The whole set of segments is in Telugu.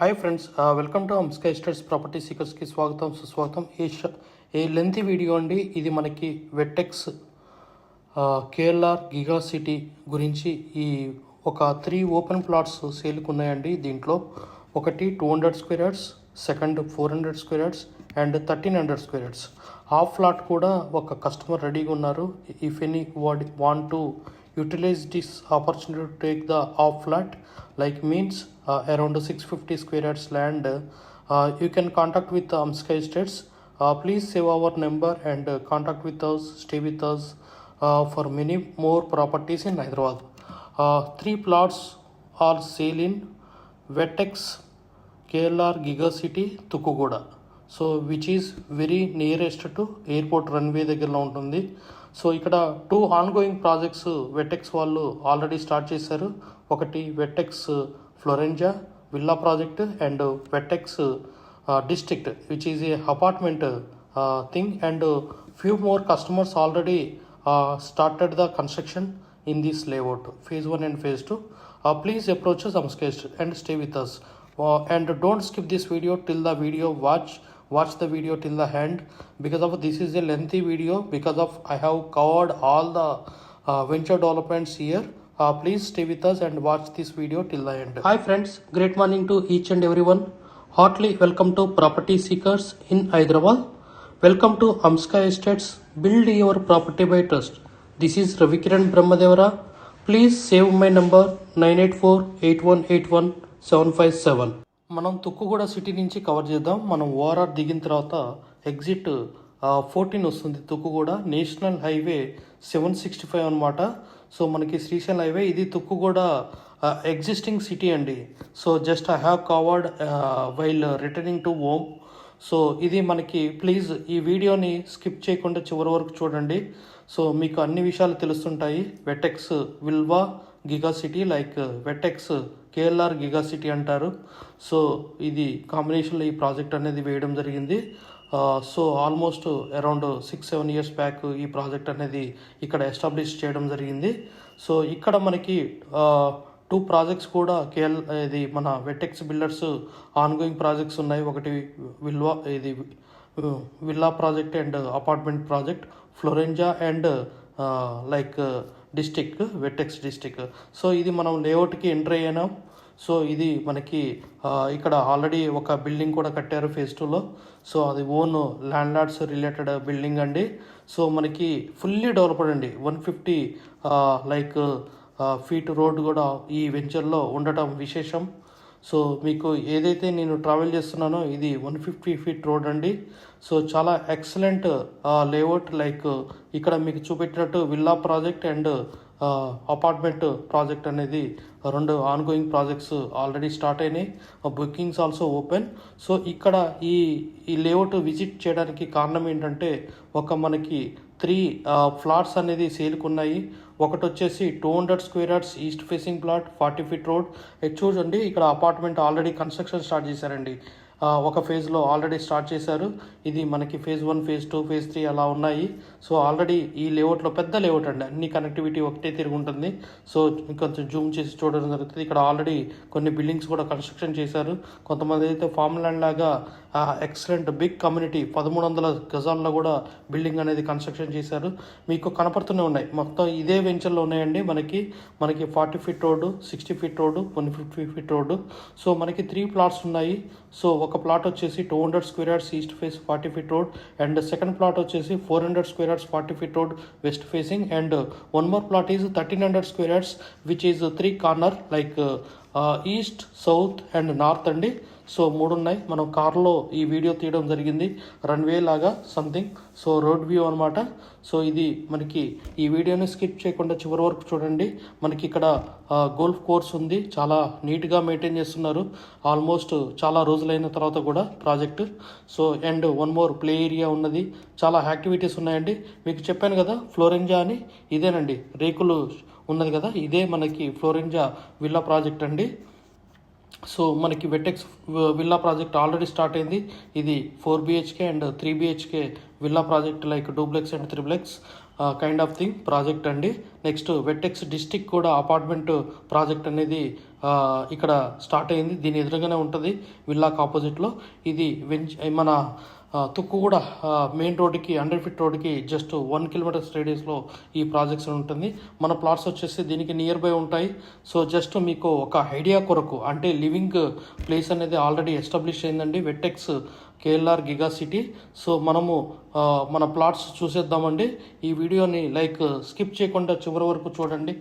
Hi friends, welcome to sky states property సీకర్స్కి స్వాగతం సుస్వాగతం. ఏ లెంతీ వీడియో అండి ఇది. మనకి వెట్టెక్స్ కేఎల్ఆర్ గిగా సిటీ గురించి ఈ ఒక 3 ఓపెన్ ప్లాట్స్ సేల్కి ఉన్నాయండి. దీంట్లో ఒకటి 200 square yards, second 400 square yards and 1300 square yards. Half flat కూడా ఒక కస్టమర్ రెడీగా ఉన్నారు. If any want to utilize this opportunity to take the off flat, like means around 650 square yards land, you can contact with Sky Estates. Please save our number and contact with us, stay with us for many more properties in Hyderabad. 3 plots are sale in Vetex KLR Giga City Tukugoda, so which is very nearest to airport runway దగ్గరలో ఉంటుంది. సో ఇక్కడ 2 ఆన్గోయింగ్ ప్రాజెక్ట్స్ వెటెక్స్ వాళ్ళు ఆల్రెడీ స్టార్ట్ చేశారు. ఒకటి Vertex Florenza villa project and Vertex district which is a apartment thing, and few more customers already started the construction in this layout, phase 1 and phase 2. Please approach us and stay with us, and don't skip this video till the video. Watch the video till the end, because of this is a lengthy video, because of I have covered all the venture developments here. Please stay with us and watch this video till the end. Hi friends, great morning to each and everyone. Heartily welcome to Property Seekers in Hyderabad. Welcome to Sky Estates. Build your property by trust. This is Ravikiran Brahmadevara. Please save my number 9848181757. మనం తుక్కుగూడ సిటీ నుంచి కవర్ చేద్దాం. మనం ఓఆర్ఆర్ దిగిన తర్వాత ఎగ్జిట్ 14 వస్తుంది. తుక్కుగూడ నేషనల్ హైవే 765 అనమాట. సో మనకి శ్రీశైలం హైవే ఇది. తుక్కుగూడ ఎగ్జిస్టింగ్ సిటీ అండి. So just I have covered while returning to home. So ఇది మనకి, ప్లీజ్ ఈ వీడియోని స్కిప్ చేయకుండా చివరి వరకు చూడండి. సో మీకు అన్ని విషయాలు తెలుస్తుంటాయి. వెటెక్స్ విల్వా Giga City, like Vertex KLR Giga City అంటారు. సో ఇది కాంబినేషన్లో ఈ ప్రాజెక్ట్ అనేది వేయడం జరిగింది. So almost around 6-7 years back ఈ ప్రాజెక్ట్ అనేది ఇక్కడ ఎస్టాబ్లిష్ చేయడం జరిగింది. సో ఇక్కడ మనకి 2 ప్రాజెక్ట్స్ కూడా ఇది మన వెటెక్స్ బిల్డర్స్ ఆన్గోయింగ్ ప్రాజెక్ట్స్ ఉన్నాయి. ఒకటి villa project and apartment project Florenza and like district Vertex district. So ఇది మనం లేఅవుట్కి ఎంటర్ అయ్యాం. సో ఇది మనకి ఇక్కడ ఆల్రెడీ ఒక బిల్డింగ్ కూడా కట్టారు phase 2లో. సో అది own land lords related building అండి. సో మనకి ఫుల్లీ డెవలప్డ్ అండి. 150 లైక్ ఫీట్ రోడ్ కూడా ఈ వెంచర్లో ఉండటం విశేషం. సో మీకు ఏదైతే నేను ట్రావెల్ చేస్తున్నానో ఇది 150 ఫీట్ రోడ్ అండి. సో చాలా ఎక్సలెంట్ లేఅవుట్. లైక్ ఇక్కడ మీకు చూపెట్టినట్టు villa project and apartment project అనేది 2 ఆన్గోయింగ్ ప్రాజెక్ట్స్ ఆల్రెడీ స్టార్ట్ అయినాయి. Bookings also open. సో ఇక్కడ ఈ లేఅవుట్ విజిట్ చేయడానికి కారణం ఏంటంటే, మనకి 3 ఫ్లాట్స్ అనేది సేల్కి ఉన్నాయి. ఒకటి వచ్చేసి 200 square yards east facing plot, 40 feet road. చూడండి ఇక్కడ అపార్ట్మెంట్ ఆల్రెడీ కన్స్ట్రక్షన్ స్టార్ట్ చేశారండి. ఒక ఫేజ్లో ఆల్రెడీ స్టార్ట్ చేశారు. ఇది మనకి phase 1, phase 2, phase 3 అలా ఉన్నాయి. సో ఆల్రెడీ ఈ లేఅవుట్లో పెద్ద లేఅవుట్ అండి, అన్ని కనెక్టివిటీ ఒకటే తిరిగి ఉంటుంది. సో కొంచెం జూమ్ చేసి చూడడం జరుగుతుంది. ఇక్కడ ఆల్రెడీ కొన్ని బిల్డింగ్స్ కూడా కన్స్ట్రక్షన్ చేశారు. కొంతమంది అయితే ఫార్మ్ ల్యాండ్ లాగా ఎక్సలెంట్ బిగ్ కమ్యూనిటీ 1300 గజాల్లో కూడా బిల్డింగ్ అనేది కన్స్ట్రక్షన్ చేశారు. మీకు కనపడుతూనే ఉన్నాయి. మొత్తం ఇదే వెంచర్లో ఉన్నాయండి. మనకి 40 feet road, 60 feet road, 150 feet road. So మనకి 3 ప్లాట్స్ ఉన్నాయి. సో ఒక ప్లాట్ వచ్చేసి 200 square yards east face 40 feet road, and second plot వచ్చేసి 400 square yards 40 feet road west facing, and one more plot is 1300 square yards which is 3 corner like east, south and north అండి. సో 3 ఉన్నాయి. మనం కార్లో ఈ వీడియో తీయడం జరిగింది, రన్వే లాగా సంథింగ్. సో రోడ్ వ్యూ అనమాట. సో ఇది మనకి ఈ వీడియోని స్కిప్ చేయకుండా చివరి వరకు చూడండి. మనకి ఇక్కడ గోల్ఫ్ కోర్స్ ఉంది, చాలా నీట్గా మెయింటైన్ చేస్తున్నారు ఆల్మోస్ట్ చాలా రోజులైన తర్వాత కూడా project. So and one more play area ఉన్నది, చాలా యాక్టివిటీస్ ఉన్నాయండి. మీకు చెప్పాను కదా ఫ్లోరెంజా అని, ఇదేనండి రేకులు ఉన్నది కదా, ఇదే మనకి ఫ్లోరెంజా విల్లా ప్రాజెక్ట్ అండి. సో మనకి vertex villa project already start అయింది. ఇది 4 BHK and 3 BHK villa project, like duplex and triplex. Kind of thing project అండి. నెక్స్ట్ వెట్టెక్స్ డిస్టిక్ కూడా అపార్ట్మెంట్ ప్రాజెక్ట్ అనేది ఇక్కడ స్టార్ట్ అయింది. దీని ఎదురుగానే ఉంటుంది విల్లాకు ఆపోజిట్లో. ఇది మన తుక్కుగూడ మెయిన్ రోడ్డుకి 100 ఫీట్ రోడ్డుకి జస్ట్ 1 కిలోమీటర్ రేడియస్లో ఈ ప్రాజెక్ట్స్ ఉంటుంది. మన ప్లాట్స్ వచ్చేసి దీనికి నియర్ బై ఉంటాయి. సో జస్ట్ మీకు ఒక ఐడియా కొరకు, అంటే లివింగ్ ప్లేస్ అనేది ఆల్రెడీ ఎస్టాబ్లిష్ అయిందండి వెట్టెక్స్ కేఎల్ఆర్ గిగా సిటీ. సో మనము మన ప్లాట్స్ చూసేద్దామండి. ఈ వీడియోని స్కిప్ చేయకుండా చివరి వరకు చూడండి.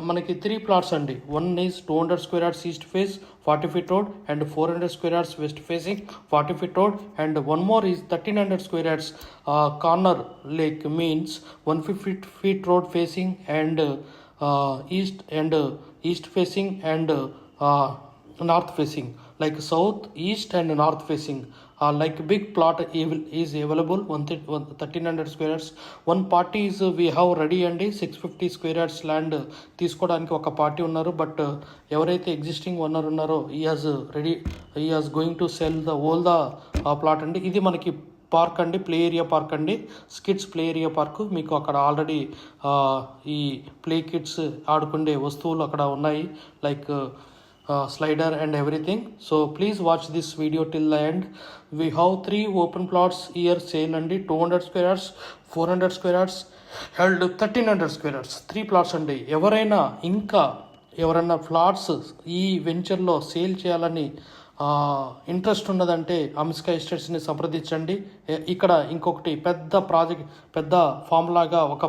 మనకి 3 ప్లాట్స్ అండి. 1 is 200 square yards east face 40 feet road and 400 square yards west facing 40 feet road and 1 more is 1300 square yards corner lake means 150 feet road facing and east facing and north facing, like south, east and north facing. Big plot is available 1300 square yards. One party is we have ready అండి 650 square yards ల్యాండ్ తీసుకోవడానికి ఒక పార్టీ ఉన్నారు. బట్ ఎవరైతే ఎగ్జిస్టింగ్ ఓనర్ ఉన్నారో ఈ has going to sell the whole the plot అండి. ఇది మనకి పార్క్ అండి, ప్లే ఏరియా పార్క్ అండి, స్కిడ్స్ ప్లే ఏరియా పార్క్. మీకు అక్కడ ఆల్రెడీ ఈ ప్లే కిడ్స్ ఆడుకునే వస్తువులు అక్కడ ఉన్నాయి, slider and everything. So please watch this video till the end. We have 3 open plots here sale అండి. 200 square yards, 400 square yards and 1300 square yards. 3 plots అండి. ఎవరైనా ఫ్లాట్స్ ఈ వెంచర్లో సేల్ చేయాలని ఇంట్రెస్ట్ ఉన్నదంటే అమిస్కా ఎస్టేట్స్ని సంప్రదించండి. ఇక్కడ ఇంకొకటి పెద్ద ఫామ్ లాగా ఒక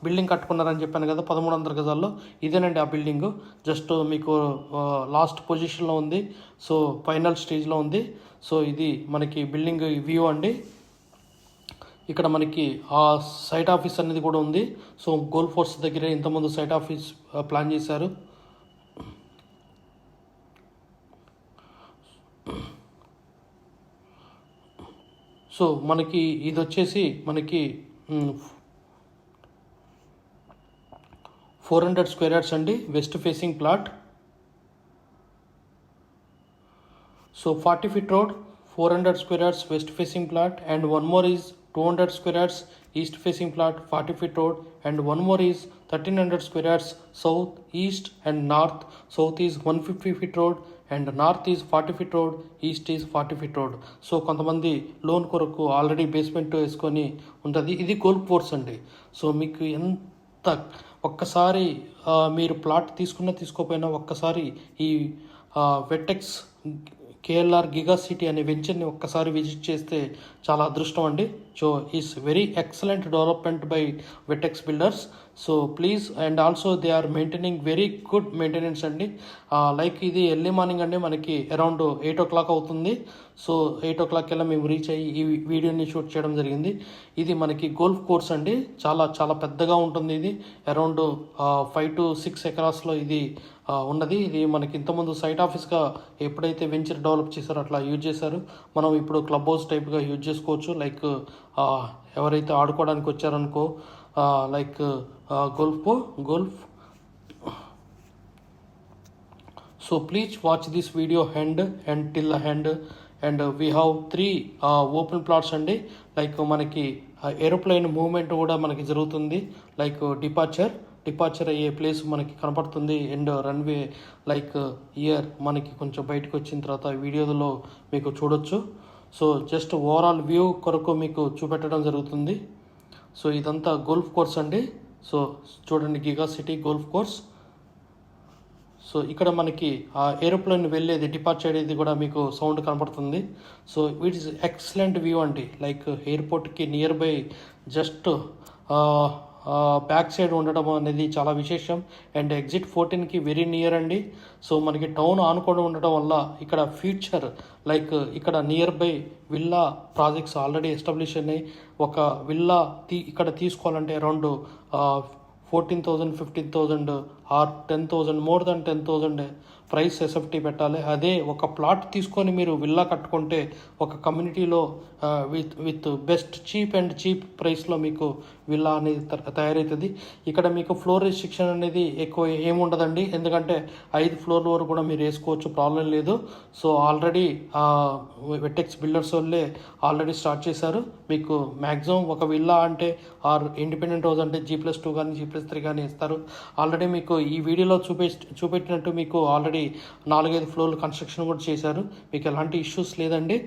బిల్డింగ్ కట్టుకున్నారని చెప్పాను కదా 1300 గజాల్లో. ఇదేనండి ఆ బిల్డింగ్. జస్ట్ మీకు లాస్ట్ పొజిషన్లో ఉంది. సో ఫైనల్ స్టేజ్లో ఉంది. సో ఇది మనకి బిల్డింగ్ వ్యూ అండి. ఇక్కడ మనకి ఆ సైట్ ఆఫీస్ అనేది కూడా ఉంది. సో గోల్డ్ ఫోర్స్ దగ్గర ఇంతకుముందు సైట్ ఆఫీస్ ప్లాన్ చేశారు. సో మనకి ఇది వచ్చేసి మనకి 400 స్క్వేర్ యార్డ్స్ అండి, west facing plot. So 40 feet road, 400 square yards west facing plot and 1 more is 200 square yards east facing plot 40 feet road and 1 more is 1300 square yards south, east and north. South is 150 feet road and north is 40 feet road, east is 40 feet road. So కొంతమంది లోన్ కొరకు ఆల్రెడీ బేస్మెంట్ వేసుకొని ఉంటుంది. ఇది గోల్ఫ్ కోర్స్ అండి. సో మీకు ఒక్కసారి మీరు ప్లాట్ తీసుకోపోయినా ఒక్కసారి ఈ వెట్టెక్స్ కేఎల్ఆర్ గిగా సిటీ అనే వెంచర్ని ఒక్కసారి విజిట్ చేస్తే చాలా అదృష్టం అండి. So is very excellent development by Vertex builders. So please and also they are maintaining very good maintenance అండి. ఇది ఎర్లీ మార్నింగ్ అండి, మనకి అరౌండ్ 8 o'clock అవుతుంది. సో 8 o'clock కల్లా మేము రీచ్ అయ్యి ఈ వీడియోని షూట్ చేయడం జరిగింది. ఇది మనకి గోల్ఫ్ కోర్స్ అండి. చాలా చాలా పెద్దగా ఉంటుంది. ఇది అరౌండ్ 5 to 6 acres ఇది ఉన్నది. ఇది మనకి ఇంతకుముందు సైట్ ఆఫీస్గా ఎప్పుడైతే వెంచర్ డెవలప్ చేశారో అట్లా యూజ్ చేశారు. మనం ఇప్పుడు క్లబ్ హౌస్ టైప్గా యూజ్ చేసుకోవచ్చు. ఎవరైతే ఆడుకోవడానికి వచ్చారనుకో golf. So please watch this video end and till the end. And we have 3 open plots అండి. మనకి ఏరోప్లేన్ మూవ్మెంట్ కూడా మనకి జరుగుతుంది. డిపార్చర్ అయ్యే ప్లేస్ మనకి కనపడుతుంది. అండ్ రన్వే ఇయర్ మనకి కొంచెం బయటకు వచ్చిన తర్వాత వీడియోలో మీకు చూడొచ్చు. సో జస్ట్ ఓవరాల్ వ్యూ కొరకు మీకు చూపెట్టడం జరుగుతుంది. సో ఇదంతా గోల్ఫ్ కోర్స్ అండి. సో చూడండి, giga City golf course. So ఇక్కడ మనకి ఆ ఏరోప్లేన్ వెళ్ళేది డిపార్చర్ అయ్యేది కూడా మీకు సౌండ్ కనపడుతుంది. So it is excellent view అండి. ఎయిర్పోర్ట్కి near by just back side ఉండడం అనేది చాలా విశేషం. అండ్ ఎగ్జిట్ 14కి వెరీ నియర్ అండి. సో మనకి టౌన్ ఆనుకొని ఉండడం వల్ల ఇక్కడ ఫ్యూచర్ ఇక్కడ near by villa projects already establish అయినాయి. ఒక విల్లా ఇక్కడ తీసుకోవాలంటే around 14,000, 15,000 or 10,000, more than 10,000 price SFT పెట్టాలి. అదే ఒక ప్లాట్ తీసుకొని మీరు విల్లా కట్టుకుంటే ఒక కమ్యూనిటీలో విత్ బెస్ట్ చీప్ ప్రైస్లో మీకు విల్లా అనేది తయారవుతుంది. ఇక్కడ మీకు ఫ్లోర్ రెస్ట్రిక్షన్ అనేది ఎక్కువ ఏముండదండి, ఎందుకంటే 5 ఫ్లోర్ల వరకు కూడా మీరు వేసుకోవచ్చు, ప్రాబ్లం లేదు. సో ఆల్రెడీ వెట్టెక్స్ బిల్డర్స్ వాళ్ళే ఆల్రెడీ స్టార్ట్ చేశారు. మీకు మ్యాక్సిమం ఒక విల్లా అంటే ఆర్ ఇండిపెండెంట్ హౌస్ అంటే G+2 కానీ G+3 కానీ ఇస్తారు. ఆల్రెడీ మీకు ఈ వీడియోలో చూపెట్టినట్టు మీకు ఆల్రెడీ 4-5 ఫ్లోర్లు కన్స్ట్రక్షన్ కూడా చేశారు. మీకు ఎలాంటి ఇష్యూస్ లేదండి.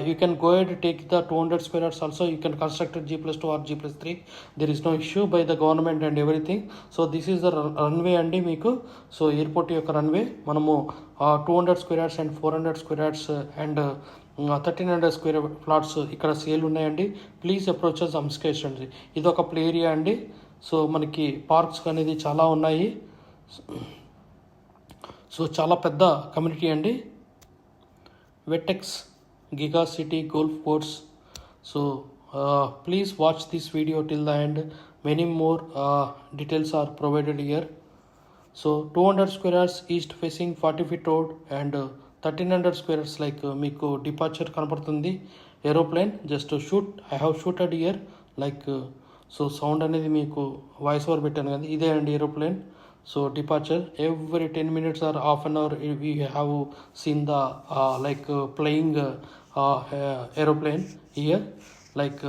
You can go ahead take the 200 square yards also. You can construct G+2 or G+3. There is no issue by the government and everything. So this is the runway అండి మీకు. సో ఎయిర్పోర్ట్ యొక్క రన్వే మనము 200 square yards and 400 square yards and 1300 square plots ఇక్కడ సేల్ ఉన్నాయండి. ప్లీజ్ అప్రోచెస్ అమ్స్కేషన్. ఇది ఒక ప్లే ఏరియా అండి. సో మనకి పార్క్స్ అనేది చాలా ఉన్నాయి. సో చాలా పెద్ద కమ్యూనిటీ అండి. Vertex Giga City golf course. So please watch this video till the end. Many more details are provided here. So 200 square yards east facing 40 feet road and 1300 square yards like మీకు డిపార్చర్ కనపడుతుంది aeroplane. Just shoot, I have shooted here like. So sound అనేది మీకు వాయిస్ ఓవర్ పెట్టాను కదా, ఇదే అండి aeroplane. So departure every 10 minutes or half an hour we have seen the like playing aeroplane here like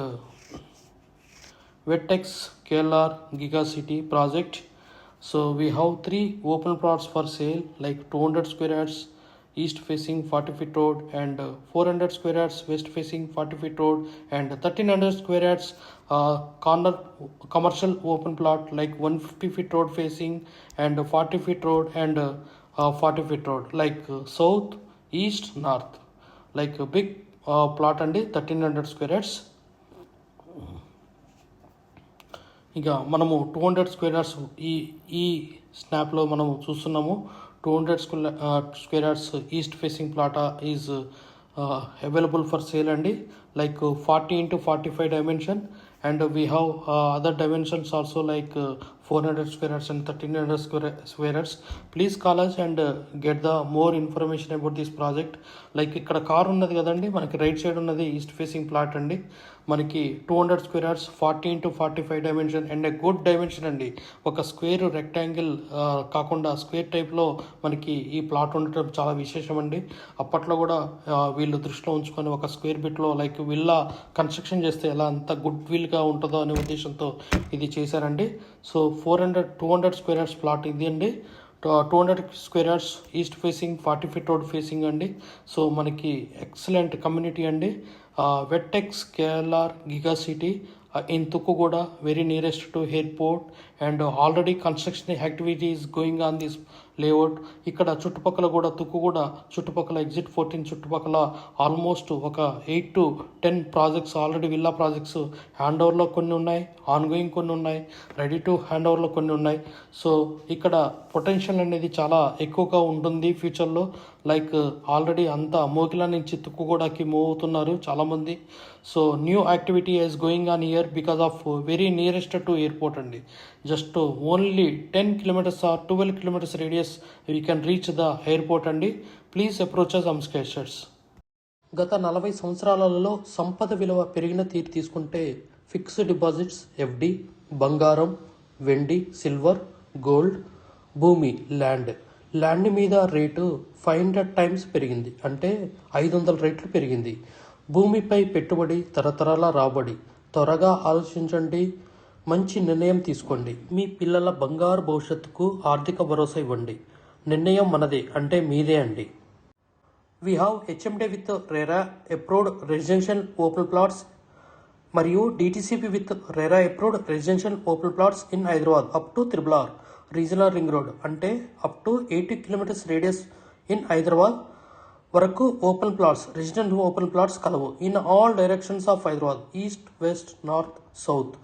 Vertex KLR giga city project. So we have 3 open plots for sale like 200 square yards east facing 40 feet road and 400 square yards west facing 40 feet road and 1300 square yards corner commercial open plot like 150 feet road facing and 40 feet road and 40 feet road like south east north like a big plot and 1300 square yards. ఇక మనము 200 square yards ఈ స్నాప్లో మనము చూస్తున్నాము. 200 square yards east facing plot is available for sale అండి. Like 40 into 45 dimension and we have other dimensions also like 400 square yards and 1300 square yards. Please call us and get the more information about this project. Like ఇక్కడ కార్ ఉన్నది కదండి, మనకి రైట్ సైడ్ ఉన్నది ఈస్ట్ ఫేసింగ్ ప్లాట్ అండి. మనకి 200 square yards 40 into 45 dimension and good dimension అండి. ఒక స్క్వేర్ రెక్టాంగిల్ కాకుండా స్క్వేర్ టైప్లో మనకి ఈ ప్లాట్ ఉండటం చాలా విశేషం అండి. అప్పట్లో కూడా వీళ్ళు దృష్టిలో ఉంచుకొని ఒక స్క్వేర్ బిట్లో లైక్ విల్లా కన్స్ట్రక్షన్ చేస్తే ఎలా అంత గుడ్ విల్గా ఉంటుందో అనే ఉద్దేశంతో ఇది చేశారండి. సో 200 square yards ప్లాట్ ఇది అండి. 200 square yards east facing 40 feet road facing అండి. సో మనకి ఎక్సలెంట్ కమ్యూనిటీ అండి. వెట్టెక్స్ KLR giga city in Tukugoda, very nearest to airport and already construction activity is going on this layout. ఇక్కడ చుట్టుపక్కల కూడా తుక్కుగూడ చుట్టుపక్కల ఎగ్జిట్ 14 చుట్టుపక్కల ఆల్మోస్ట్ ఒక 8 to 10 projects already villa projects hand ఓవర్లో కొన్ని ఉన్నాయి, ఆన్గోయింగ్ కొన్ని ఉన్నాయి, రెడీ టు హ్యాండ్ ఓవర్లో కొన్ని ఉన్నాయి. సో ఇక్కడ పొటెన్షియల్ అనేది చాలా ఎక్కువగా ఉంటుంది ఫ్యూచర్లో. లైక్ ఆల్రెడీ అంతా మోకిలా నుంచి తుక్కుగూడకి మూవ్ అవుతున్నారు చాలామంది. So new activity is going on here because of very nearest to airport అండి. Just only 10 kilometers or 12 kilometers radius we can reach the airport అండి. Please approach us అమ్స్కేషర్స్. గత 40 సంవత్సరాలలో సంపద విలువ పెరిగిన తీరు తీసుకుంటే ఫిక్స్డ్ డిపాజిట్స్ FD, బంగారం, వెండి, సిల్వర్, గోల్డ్, భూమి ల్యాండ్ మీద రేటు 500 times పెరిగింది, అంటే 500 రెట్లు పెరిగింది. భూమిపై పెట్టుబడి తరతరాల రాబడి. త్వరగా ఆలోచించండి, మంచి నిర్ణయం తీసుకోండి. మీ పిల్లల బంగారు భవిష్యత్తుకు ఆర్థిక భరోసా ఇవ్వండి. నిర్ణయం మనదే, అంటే మీదే అండి. We have HMD with RERA approved residential open plots మరియు DTCP with RERA approved residential open plots in Hyderabad up to RRR regional ring road, అంటే up to 80 kilometers radius in Hyderabad వరకు open plots, residential open plots కలవు. In all directions of Hyderabad, east, west, north, south,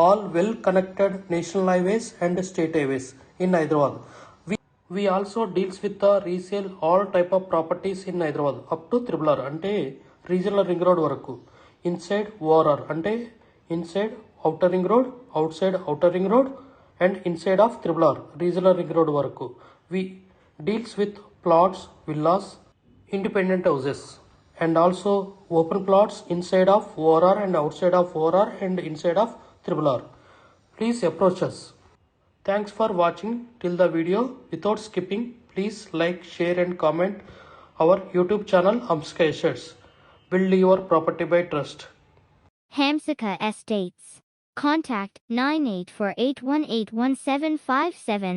all well connected national highways and state highways in Hyderabad. We also deals with the resale all type of properties in Hyderabad up to RRR, అంటే రీజనల్ రింగ్ రోడ్ వరకు. ఇన్సైడ్ ORR, అంటే inside outer ring road, out side outer ring road and inside of RRR regional ring road వరకు. We deals with plots, villas, independent houses, and also open plots inside of ORR and outside of ORR and inside of triple R. Please approach us. Thanks for watching till the video. Without skipping, please like, share and comment our YouTube channel Hamsika Assets. Build your property by trust. Hamsika Estates. Contact 9848181757.